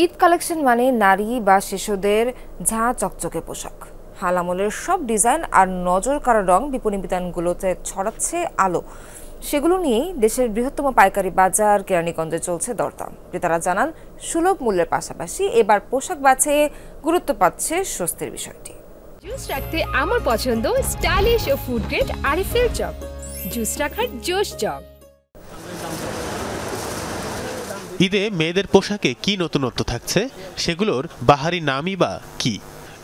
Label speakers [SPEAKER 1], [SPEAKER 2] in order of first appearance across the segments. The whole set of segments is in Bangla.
[SPEAKER 1] ঈদ কালেকশন মানে নারী বা শিশুদের ঝাঁ চকচকে পোশাক, হালামলের সব ডিজাইন আর নজর কাড়া রং বিপণী বিতানগুলোতে ছড়াচ্ছে আলো। সেগুলো নিয়েই দেশের বৃহত্তম পাইকারি বাজার কেরানীগঞ্জে চলছে দরদাম। ক্রেতারা জানান, সুলভ মূল্যের পাশাপাশি এবার পোশাক বাছাইয়ে গুরুত্ব পাচ্ছে স্বস্তির বিষয়টি।
[SPEAKER 2] জুস রাখতে আমার পছন্দ স্টাইলিশ ও ফুড গ্রেড আরিফেল চক। জুস রাখার জোশ জগ।
[SPEAKER 3] ঈদে মেয়েদের পোশাকে কি নতুনত্ব থাকছে, সেগুলোর বাহারি নামই বা কি?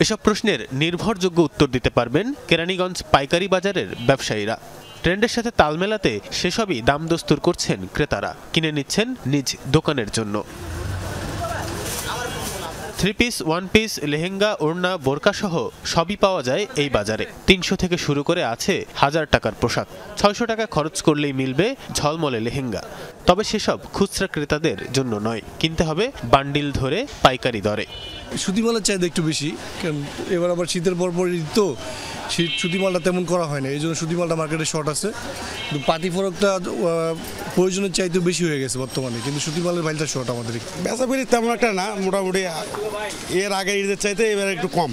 [SPEAKER 3] এসব প্রশ্নের নির্ভরযোগ্য উত্তর দিতে পারবেন কেরানীগঞ্জ পাইকারি বাজারের ব্যবসায়ীরা। ট্রেন্ডের সাথে তাল মেলাতে সেসবই দাম দস্তুর করছেন ক্রেতারা, কিনে নিচ্ছেন নিজ দোকানের জন্য। 3 পিস, 1 পিস, লেহেঙ্গা, ওড়না, বোরকা সহ সবই পাওয়া যায় এই বাজারে। 300 থেকে শুরু করে আছে 1000 টাকার পোশাক। 600 টাকা খরচ করলেই মিলবে ঝলমলে লেহেঙ্গা। তবে সেসব খুচরা ক্রেতাদের জন্য নয়, কিনতে হবে বান্ডিল ধরে পাইকারি দরে।
[SPEAKER 4] সুতিমালের চাহিদা একটু বেশি, কারণ এবার আবার শীতের পর তো সুতিমালটা তেমন করা হয় না, এই জন্য সুতিমালটা মার্কেটে শর্ট আছে। কিন্তু পাতি ফরকটা প্রয়োজনের চাইতে বেশি হয়ে গেছে বর্তমানে, কিন্তু সুতিমালের ভাইলটা শর্ট আমাদের।
[SPEAKER 5] বেচাবিলি তেমন একটা না, মোটামুটি এর আগে ঈদের চাইতে এবার একটু কম।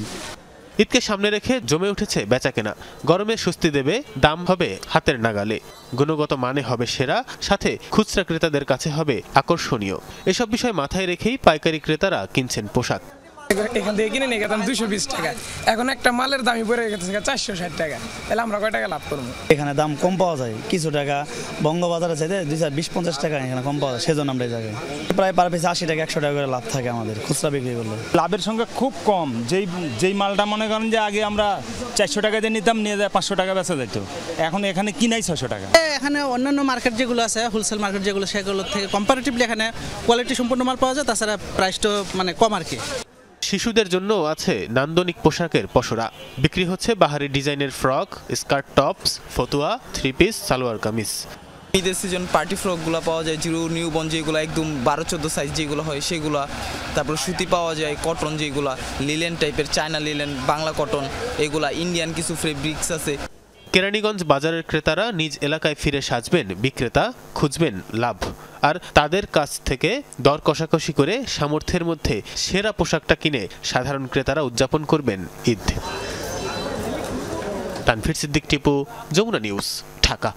[SPEAKER 3] ঈদকে সামনে রেখে জমে উঠেছে বেচাকেনা। গরমে স্বস্তি দেবে, দাম হবে হাতের নাগালে, গুণগত মানে হবে সেরা, সাথে খুচরা ক্রেতাদের কাছে হবে আকর্ষণীয়। এসব বিষয় মাথায় রেখেই পাইকারি ক্রেতারা কিনছেন পোশাক।
[SPEAKER 6] এখান থেকে কিনে নিয়ে গেতাম 220 টাকা, এখন একটা মালের দামই পড়ে গেছে 460 টাকা। তাহলে আমরা কয় টাকা লাভ করবো?
[SPEAKER 7] এখানে দাম কম পাওয়া যায়, কিছু টাকা বঙ্গবাজারে চাইতে 20-50 টাকা এখানে কম পাওয়া যায়, সেজন্য আমরা এই জায়গায় প্রায় পার পিস 80 টাকা 100 টাকা করে লাভ থাকে আমাদের খুচরা বিক্রি করলে।
[SPEAKER 8] লাভের সংখ্যা খুব কম। যেই মালটা মনে করেন যে আগে আমরা 400 টাকা দিয়ে নিতাম, নিয়ে যায় 500 টাকা বেচা যেত, এখন এখানে কিনাই 600 টাকা।
[SPEAKER 9] এখানে অন্যান্য মার্কেট যেগুলো আছে, হোলসেল মার্কেট যেগুলো, সেগুলোর থেকে কম্পারেটিভলি এখানে কোয়ালিটি সম্পূর্ণ মাল পাওয়া যায়, তাছাড়া প্রাইসটা মানে কম আর কি।
[SPEAKER 3] শিশুদের জন্য আছে নান্দনিক পোশাকের পসরা। বিক্রি হচ্ছে বাহারি ডিজাইনের ফ্রক, স্কার্ট, টপস, ফতুয়া, 3 পিস, সালোয়ার কামিজ।
[SPEAKER 10] ঈদের সিজন পার্টি ফ্রকগুলো পাওয়া যায়, জিরো নিউবর্ন যেগুলো একদম 12-14 সাইজ যেগুলো হয় সেগুলো। তারপর সুতি পাওয়া যায়, কটন যেগুলো, লিলেন টাইপের, চায়না লিলেন, বাংলা কটন, এগুলা ইন্ডিয়ান কিছু ফেব্রিক্স আছে।
[SPEAKER 3] কেরানীগঞ্জ বাজারের ক্রেতারা নিজ এলাকায় ফিরে সাজবেন বিক্রেতা, খুঁজবেন লাভ। আর তাদের কাছ থেকে দর কষাকষি করে সামর্থ্যের মধ্যে সেরা পোশাকটা কিনে সাধারণ ক্রেতারা উদযাপন করবেন ঈদ। তানভীর সিদ্দিক, টিপু, যমুনা নিউজ, ঢাকা।